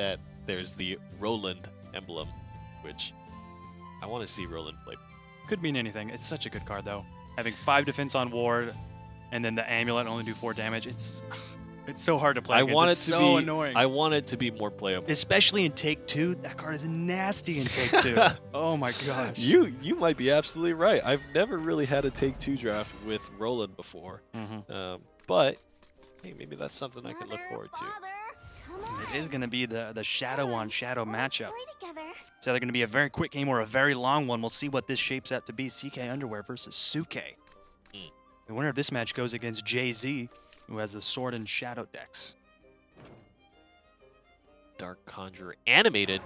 that there's the Roland emblem, which I want to see Roland play. Could mean anything. It's such a good card, though. Having 5 defense on ward, and then the amulet only do 4 damage. It's so hard to play. It's so annoying. I want it to be more playable, especially in Take 2. That card is nasty in Take 2. Oh my gosh. You might be absolutely right. I've never really had a Take 2 draft with Roland before, but hey, maybe that's something I can look forward to. It is going to be the shadow on shadow matchup. It's either going to be a very quick game or a very long one. We'll see what this shapes out to be. CK Underwear versus Suke. The winner of this match goes against Jay-Z, who has the Sword and Shadow decks. Dark Conjurer animated.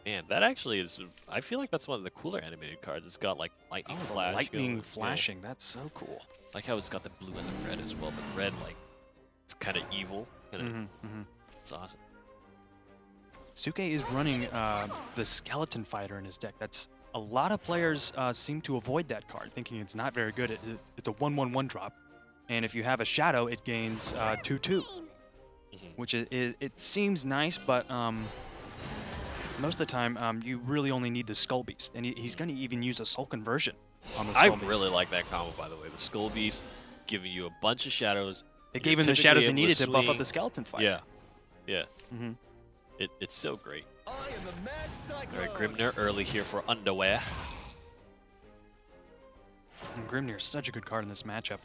Man, that actually is, I feel like that's one of the cooler animated cards. It's got like lightning flash. Lightning flashing, that's so cool. I like how it's got the blue and the red as well, but red, like, it's kind of evil. It's awesome. Suke is running the Skeleton Fighter in his deck. That's a lot of players seem to avoid that card, thinking it's not very good. It's a 1/1/1 drop, and if you have a Shadow, it gains 2/2, which it seems nice, but most of the time you really only need the Skull Beast, and he's going to even use a Soul Conversion on the Skull Beast. I really like that combo, by the way. The Skull Beast giving you a bunch of shadows. It gave him the shadows he needed to buff up the Skeleton Fighter. Yeah. It's so great. All right, Grimnir early here for Underwear. And Grimnir is such a good card in this matchup.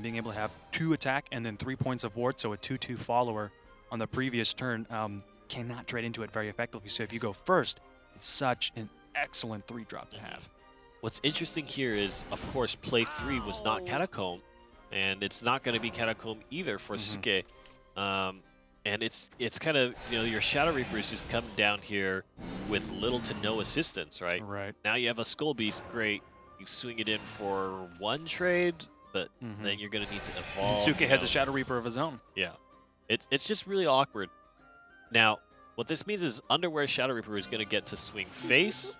Being able to have 2 attack and then 3 points of ward, so a 2/2 follower on the previous turn, cannot trade into it very effectively. So if you go first, it's such an excellent 3-drop to have. What's interesting here is, of course, play 3 was not Catacomb, and it's not going to be Catacomb either for Suke. And it's kind of, you know, your Shadow Reapers just come down here with little to no assistance, right? Right. Now you have a Skull Beast, great. You swing it in for 1 trade, but then you're going to need to evolve. And Suke has a Shadow Reaper of his own. Yeah. It's just really awkward. Now, what this means is Underwear Shadow Reaper is going to get to swing face,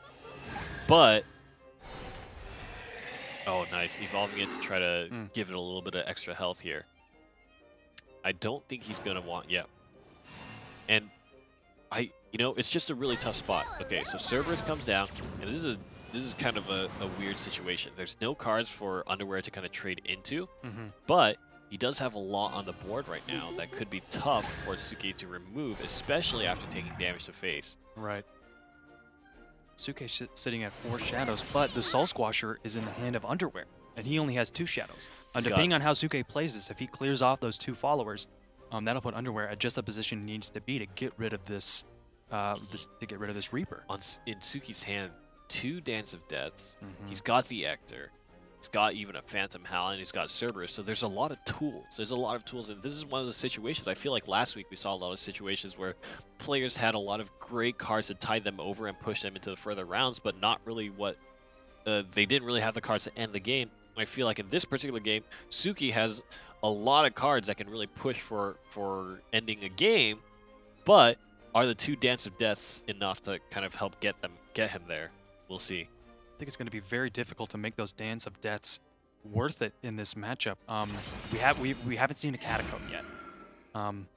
but... Oh, nice. Evolving it to try to give it a little bit of extra health here. I don't think he's going to want... Yeah. And you know, it's just a really tough spot. Okay, so Cerberus comes down, and this is kind of a weird situation. There's no cards for Underwear to kind of trade into, but he does have a lot on the board right now that could be tough for Suke to remove, especially after taking damage to face. Right. Suke sitting at 4 shadows, but the Soul Squasher is in the hand of Underwear, and he only has 2 shadows. Depending on how Suke plays this, if he clears off those 2 followers, that'll put Underwear at just the position he needs to be to get rid of this, Reaper. In Suki's hand, 2 Dance of Deaths. He's got the Ector. He's got even a Phantom Howl, and he's got Cerberus. So there's a lot of tools. There's a lot of tools, and this is one of the situations. I feel like last week we saw a lot of situations where players had a lot of great cards that tied them over and pushed them into the further rounds, but not really what they didn't really have the cards to end the game. I feel like in this particular game, Suke has a lot of cards that can really push for ending a game, but are the 2 Dance of Deaths enough to kind of help get him there? We'll see. I think it's going to be very difficult to make those Dance of Deaths worth it in this matchup. We haven't seen a Catacomb yet, and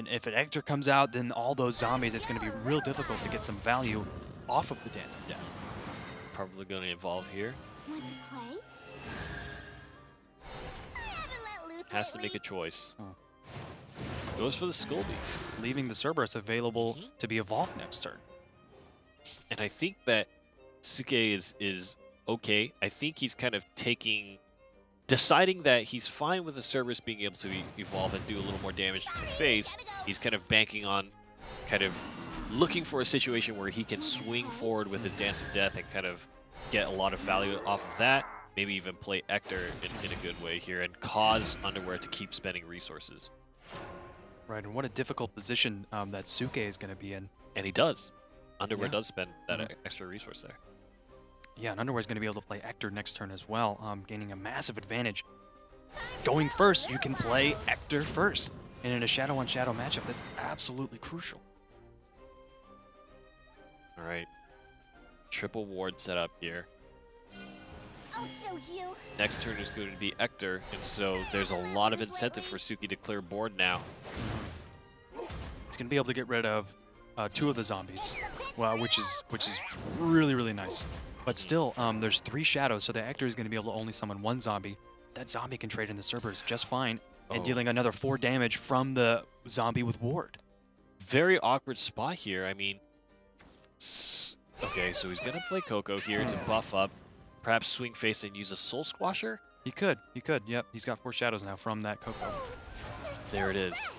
if an Ector comes out, then all those zombies, it's going to be real difficult to get some value off of the Dance of Death. Probably going to evolve here. Has to make a choice. Goes for the Skull Beast, leaving the Cerberus available to be evolved next turn. And I think that Suke is okay. I think he's kind of deciding that he's fine with the Cerberus being able to evolve and do a little more damage to face. He's kind of banking on kind of looking for a situation where he can swing forward with his Dance of Death and kind of get a lot of value off of that. Maybe even play Ector in a good way here and cause Underwear to keep spending resources. Right, and what a difficult position that Suke is going to be in. And he does. Underwear does spend that extra resource there. Yeah, and Underwear is going to be able to play Ector next turn as well, gaining a massive advantage. Going first, you can play Ector first. And in a shadow-on-shadow matchup, that's absolutely crucial. All right. Triple ward set up here. I'll show you. Next turn is going to be Ector, and so there's a lot of incentive for Suke to clear board now. He's going to be able to get rid of 2 of the zombies, well, which is really, really nice. But still, there's 3 shadows, so the actor is going to be able to only summon 1 zombie. That zombie can trade in the Cerberus just fine, and dealing another 4 damage from the zombie with ward. Very awkward spot here. I mean, okay, so he's going to play Coco here to buff up, perhaps swing face and use a Soul Squasher. He could, yep. He's got 4 shadows now from that Coco. There it is.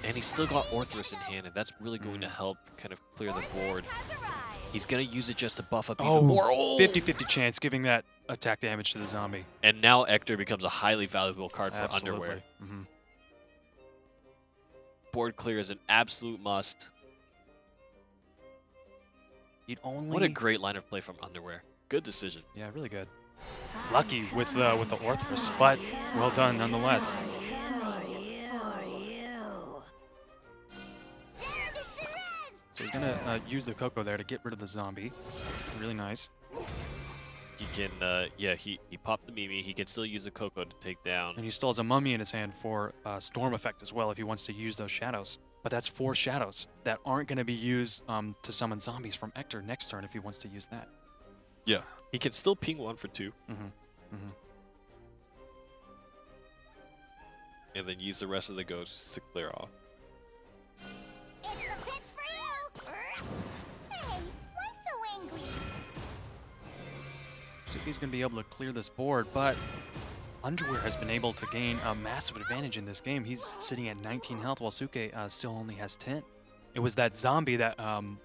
And he's still got Orthrus in hand, and that's really going to help kind of clear the board. He's going to use it just to buff up even more. 50-50 chance giving that attack damage to the zombie. And now Ector becomes a highly valuable card for Underwear. Board clear is an absolute must. What a great line of play from Underwear. Good decision. Yeah, really good. Lucky with the Orthrus, but well done nonetheless. So he's gonna use the Coco there to get rid of the zombie. Really nice. He can, yeah, he popped the Mimi. He can still use the Coco to take down. And he still has a Mummy in his hand for Storm effect as well if he wants to use those shadows. But that's 4 shadows that aren't going to be used to summon zombies from Ector next turn if he wants to use that. Yeah. He can still ping 1 for 2. And then use the rest of the ghosts to clear off. Suke's going to be able to clear this board, but Underwear has been able to gain a massive advantage in this game. He's sitting at 19 health while Suke still only has 10. It was that zombie that,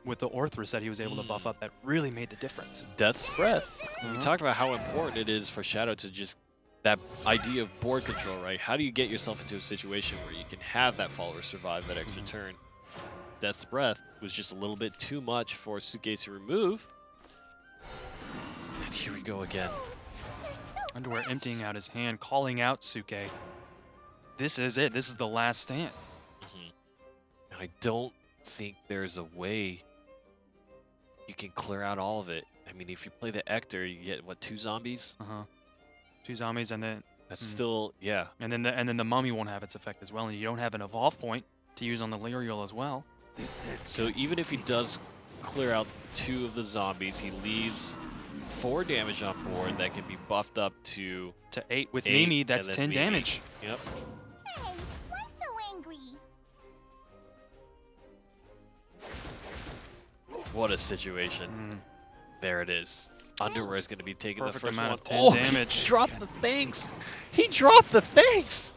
with the Orthrus that he was able to buff up that really made the difference. Death's Breath. We talked about how important it is for Shadow to just, that idea of board control, right? How do you get yourself into a situation where you can have that follower survive that extra turn? Death's Breath was just a little bit too much for Suke to remove. And here we go again. Underwear emptying out his hand, calling out Suke. This is it. This is the last stand. And I don't think there's a way you can clear out all of it. I mean, if you play the Ector, you get, what, 2 zombies? 2 zombies, and then... That's still, yeah. And then the Mummy won't have its effect as well, and you don't have an Evolve point to use on the Lyriel as well. So even if he does clear out 2 of the zombies, he leaves 4 damage on board that can be buffed up to 8 with Mimi. That's 10 damage. Yep. Hey, why so angry? What a situation. There it is. Underwear is going to be taking Perfect the first amount one. of 10 damage. He dropped the thanks. He dropped the thanks.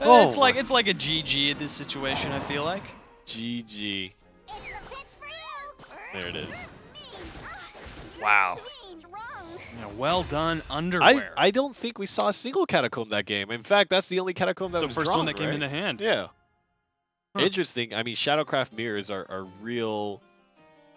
It's like a GG in this situation, I feel like. GG. It's the pits for you. There it is. Wow. Yeah, well done, Underwear. I don't think we saw a single Catacomb that game. In fact, that's the only Catacomb that was the first drawn, one that came into hand. Yeah. Interesting. I mean, Shadowcraft mirrors are real.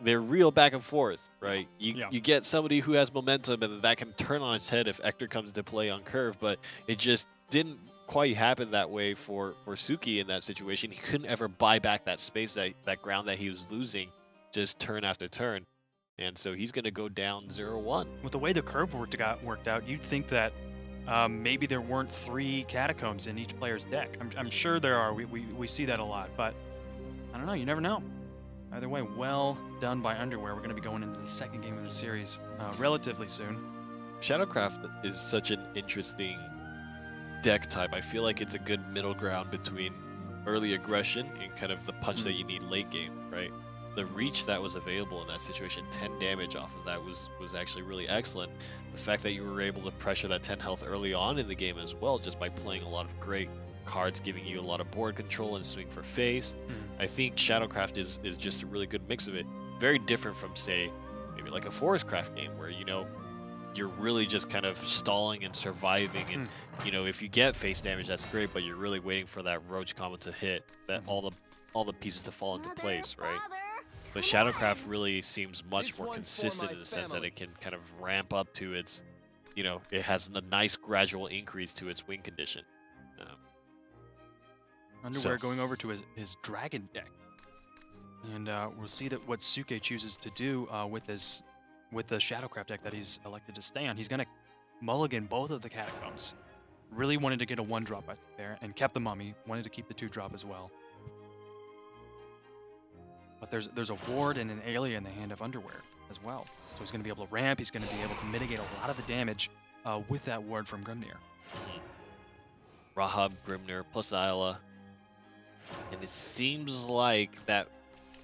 They're real back and forth, right? You get somebody who has momentum, and that can turn on its head if Ector comes into play on curve, but it just didn't quite happen that way for Suke in that situation. He couldn't ever buy back that space, that ground that he was losing, just turn after turn. And so he's going to go down 0-1. With the way the curve worked out, you'd think that maybe there weren't 3 Catacombs in each player's deck. I'm sure there are. We see that a lot, but I don't know. You never know. Either way, well done by Underwear. We're going to be going into the second game of the series relatively soon. Shadowcraft is such an interesting deck type. I feel like it's a good middle ground between early aggression and kind of the punch that you need late game, right? The reach that was available in that situation, 10 damage off of that was actually really excellent. The fact that you were able to pressure that 10 health early on in the game as well, just by playing a lot of great cards, giving you a lot of board control and swing for face. I think Shadowcraft is just a really good mix of it. Very different from, say, maybe like a Forestcraft game where, you know, you're really just kind of stalling and surviving, and you know, if you get face damage, that's great, but you're really waiting for that Roach combo to hit, that all the pieces to fall into place, right? But Shadowcraft really seems much more consistent in the sense that it can kind of ramp up to its, you know, it has a nice gradual increase to its win condition. Underwear going over to his Dragon deck. And we'll see that what Suke chooses to do with the Shadowcraft deck that he's elected to stay on. He's going to mulligan both of the Catacombs. Really wanted to get a 1-drop, I think, there, and kept the Mummy. Wanted to keep the 2-drop as well. But there's a ward and an alien in the hand of Underwear as well. So he's going to be able to ramp. He's going to be able to mitigate a lot of the damage with that ward from Grimnir. Rahab, Grimnir, plus Isla. And it seems like that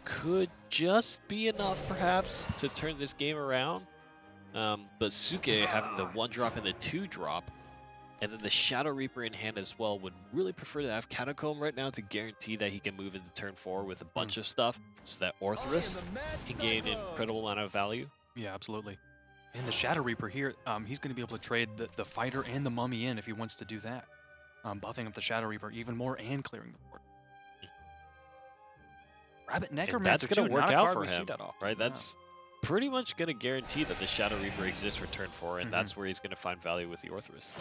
could just be enough, perhaps, to turn this game around. But Suke having the 1-drop and the 2-drop, and then the Shadow Reaper in hand as well, would really prefer to have Catacomb right now to guarantee that he can move into turn 4 with a bunch of stuff, so that Orthrus can gain an incredible amount of value. Yeah, absolutely. And the Shadow Reaper here, he's going to be able to trade the Fighter and the Mummy in if he wants to do that. Buffing up the Shadow Reaper even more and clearing the board. Rabbit Necromancer, that's going to work not a out card for we see him, that often. right? That's pretty much going to guarantee that the Shadow Reaper exists for turn 4, and that's where he's going to find value with the Orthrus.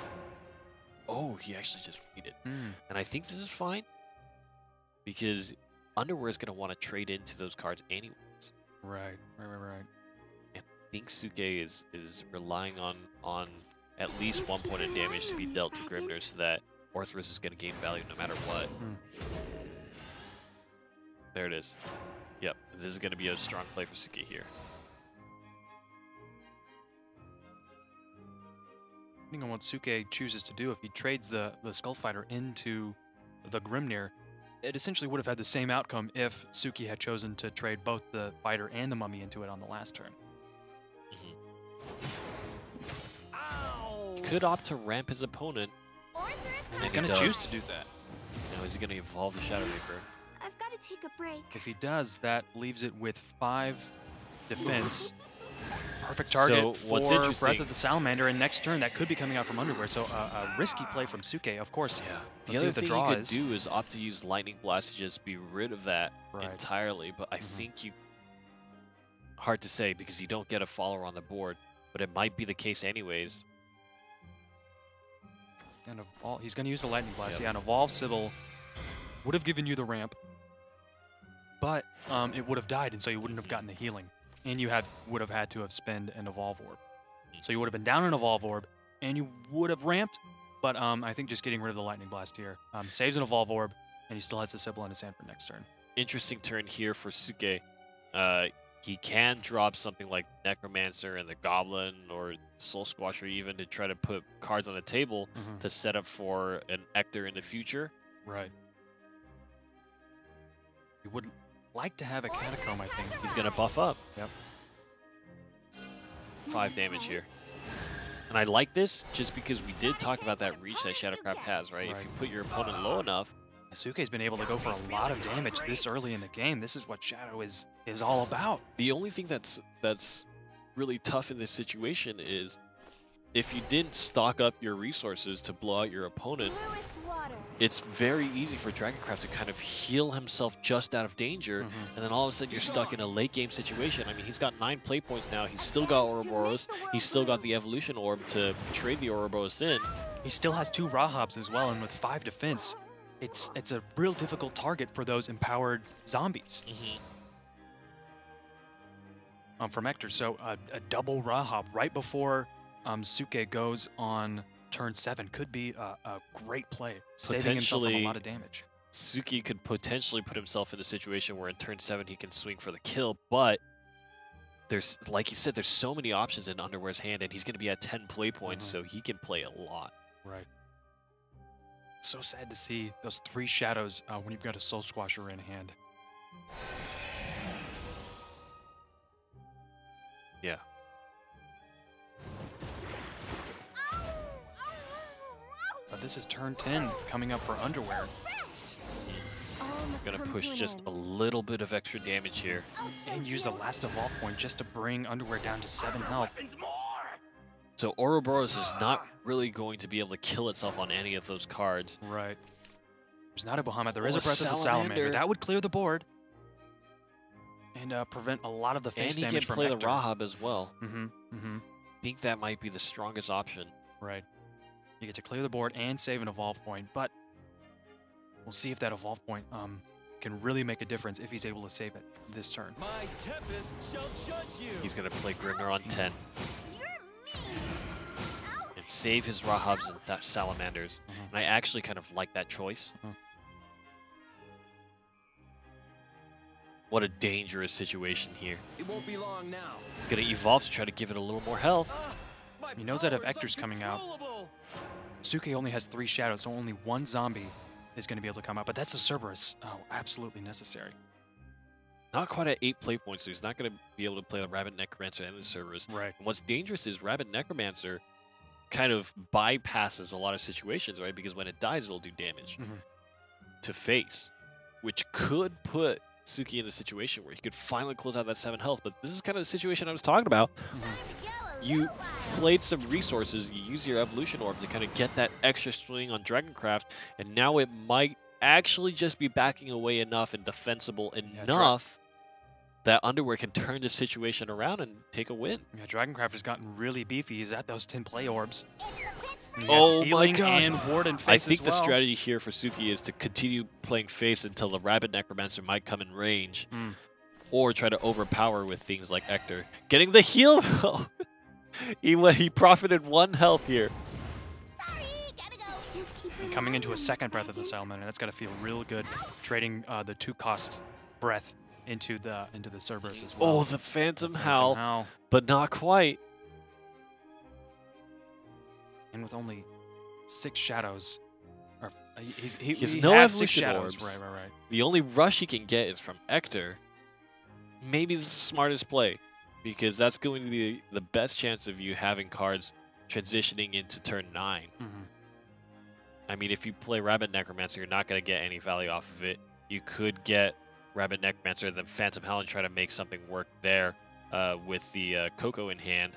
Oh, he actually just waited. And I think this is fine, because Underwear is going to want to trade into those cards anyways. Right. And I think Suke is relying on at least 1 point of damage to be dealt to Grimnir, so that Orthrus is going to gain value no matter what. There it is. Yep, this is going to be a strong play for Suke here. Depending on what Suke chooses to do, if he trades the Skullfighter into the Grimnir, it essentially would have had the same outcome if Suke had chosen to trade both the Fighter and the Mummy into it on the last turn. He could opt to ramp his opponent. And he's going to choose to do that. Now is he going to evolve the Shadow Reaper? I've got to take a break. If he does, that leaves it with 5 defense. Perfect target for Breath of the Salamander, and next turn that could be coming out from Underwear. So a risky play from Suke, of course. Yeah. Let's see what the draw you could do is opt to use Lightning Blast to just be rid of that entirely. But I think you... Hard to say because you don't get a follower on the board, but it might be the case anyways. And he's going to use the Lightning Blast. Yeah, an Evolve Sybil would have given you the ramp, but it would have died, and so you wouldn't have gotten the healing. And you would have had to have spent an Evolve Orb. So you would have been down an Evolve Orb, and you would have ramped, but I think just getting rid of the Lightning Blast here saves an Evolve Orb, and he still has the Sybil in his hand for next turn. Interesting turn here for Suke. He can drop something like Necromancer and the Goblin or Soul Squasher even to try to put cards on the table to set up for an Ector in the future. Right. He would like to have a Catacomb, I think. He's going to buff up. Yep. 5 damage here. And I like this just because we did talk about that reach that Shadowcraft has, right? If you put your opponent low enough. Suke's been able to go for a lot of damage this early in the game. This is what Shadow is all about. The only thing that's really tough in this situation is if you didn't stock up your resources to blow out your opponent, it's very easy for Dragoncraft to kind of heal himself just out of danger, and then all of a sudden you're stuck in a late game situation. I mean, he's got 9 play points now. He's still got Ouroboros. He's still got the Evolution Orb to trade the Ouroboros in. He still has 2 Rahabs as well, and with 5 defense, it's a real difficult target for those empowered zombies. From Ector, so a double Rahab right before Suke goes on turn 7 could be a great play, saving himself from a lot of damage. Suke could potentially put himself in a situation where in turn 7 he can swing for the kill, but there's, like you said, there's so many options in Underwear's hand, and he's going to be at 10 play points, so he can play a lot. Right. So sad to see those 3 shadows when you've got a Soul Squasher in hand. Yeah. But this is turn 10 coming up for Underwear. Gonna push just a little bit of extra damage here. And use the last Evolve point just to bring Underwear down to 7 health. So Ouroboros is not really going to be able to kill itself on any of those cards. Right. There's not a Bahamut. There is a Breath of the Salamander. That would clear the board. And prevent a lot of the face damage from And he can play Ector. the Rahab as well. I think that might be the strongest option. Right. You get to clear the board and save an Evolve point, but we'll see if that Evolve point can really make a difference if he's able to save it this turn. My Tempest shall judge you. He's going to play Grimnir on 10. And save his Rahabs and Salamanders. And I actually kind of like that choice. What a dangerous situation here. It won't be long now. Gonna evolve to try to give it a little more health. My He knows that if power is Ector's coming out, uncontrollable. Suke only has 3 shadows, so only 1 zombie is going to be able to come out. But that's a Cerberus. Oh, absolutely necessary. Not quite at 8 play points, so he's not going to be able to play the Rabbit Necromancer and the Cerberus. Right. And what's dangerous is Rabbit Necromancer kind of bypasses a lot of situations, right? Because when it dies, it'll do damage to face, which could put Suke in the situation where he could finally close out that 7 health. But this is kind of the situation I was talking about. You played some resources, you use your evolution orb to kind of get that extra swing on Dragoncraft, and now it might actually just be backing away enough and defensible enough that Underwear can turn this situation around and take a win. Yeah, Dragoncraft has gotten really beefy. He's at those 10 play orbs. And he has Oh my healing gosh. and ward and I face think as the well. strategy here for Suke is to continue playing face until the Rabbit Necromancer might come in range, or try to overpower with things like Ector. Getting the heal, though. He profited 1 health here. Sorry, gotta go. And coming into a second Breath of the Salamander, that's got to feel real good. Trading the 2-cost breath into the Cerberus as well. Oh, the Phantom Howl, but not quite. And with only 6 shadows, or He has he no has 6 evolution shadows. orbs. Right. The only rush he can get is from Ector. Maybe this is the smartest play, because that's going to be the best chance of you having cards transitioning into turn 9. I mean, if you play Rabbit Necromancer, you're not going to get any value off of it. You could get Rabbit Necromancer, then Phantom Howl, and try to make something work there with the Coco in hand.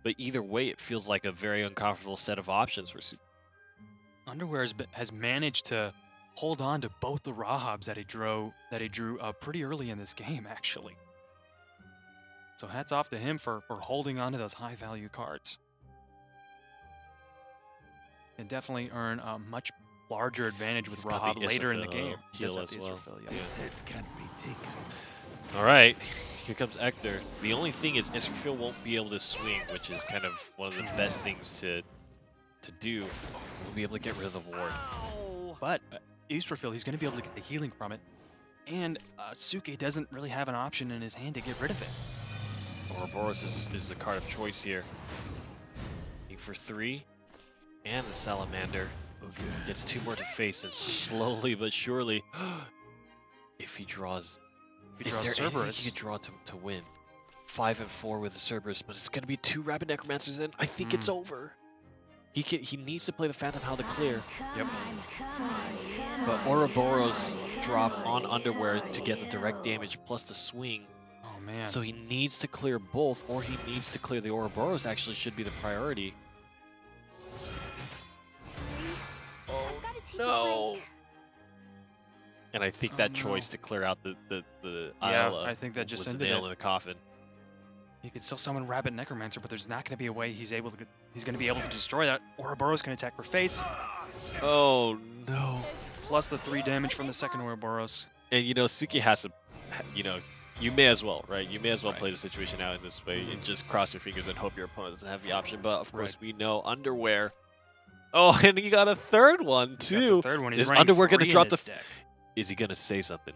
But either way, it feels like a very uncomfortable set of options for Suke. Underwear has managed to hold on to both the Rahabs that he drew pretty early in this game, actually. So hats off to him for holding on to those high-value cards. And definitely earn a much larger advantage with He's got Rahab the later in the Israfil game. heal Does have as the well. Israfil, Yeah. yes. It can't be taken. All right, here comes Ector. The only thing is Israfil won't be able to swing, which is kind of one of the best things to do. We'll be able to get rid of the ward. But Israfil, he's going to be able to get the healing from it. And Suke doesn't really have an option in his hand to get rid of it. Ouroboros is the card of choice here. Looking for 3, and the Salamander gets 2 more to face, and slowly but surely, if he draws, is there anything Cerberus. he could draw to win? 5 and 4 with the Cerberus, but it's going to be 2 Rabbit Necromancers, and I think it's over. He needs to play the Phantom Howl to clear. Yep. But Ouroboros drop on Underwear to get the direct damage plus the swing. Oh, man. So he needs to clear both, or he needs to clear the Ouroboros actually should be the priority. Gotta take a No! break. And I think Oh, that no. choice to clear out the Yeah, Isla I think that just was the ended nail it. in the coffin. He could still summon Rabbit Necromancer, but there's not going to be a way he's going to be able to destroy that. Ouroboros can attack for face, Oh no! plus the 3 damage from the second Ouroboros. And you know, Suke has to, you know, you may as well, right? You may as well Right. play the situation out in this way and just cross your fingers and hope your opponent doesn't have the option. But of course, Right. we know Underwear. Oh, and he got a 3rd one Got too. the third one. He's Is running Underwear gonna 3 in drop his the deck. Is he gonna say something?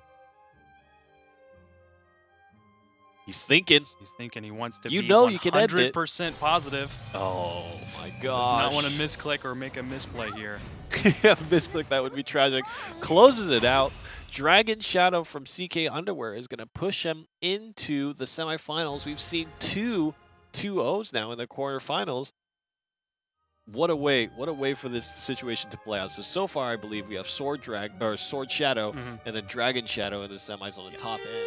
He's thinking. He's thinking he wants to You be know you can end it. 100% positive. Oh my Does gosh! not want to misclick or make a misplay here. Yeah, misclick, that would be tragic. Closes it out. Dragon Shadow from CK Underwear is going to push him into the semifinals. We've seen 2 2-0s now in the quarterfinals. What a way for this situation to play out. So far, I believe we have Sword Shadow and then Dragon Shadow in the semis on the top end.